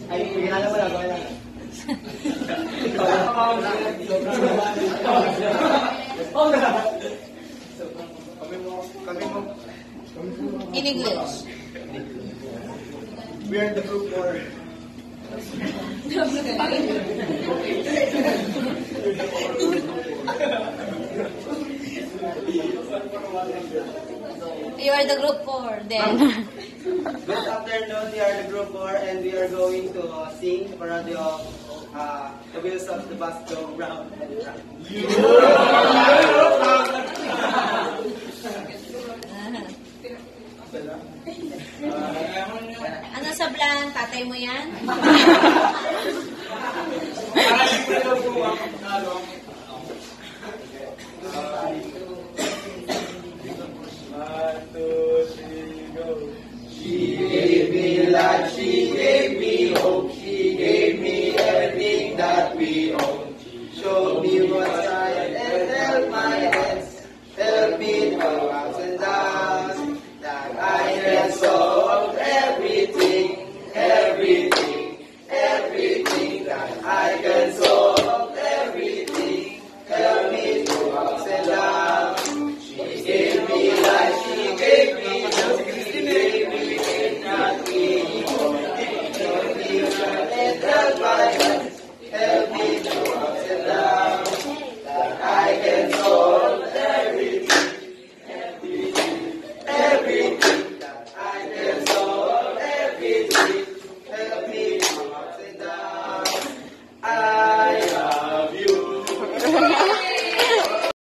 Ay, ginala mo na, gawin na. In English. We are the group for... You are the group 4 then. Good afternoon, we are the group 4 and we are going to sing the parody of The Wheels of the Bus Go Round and Round. Ano sa blan? Tatay mo yan?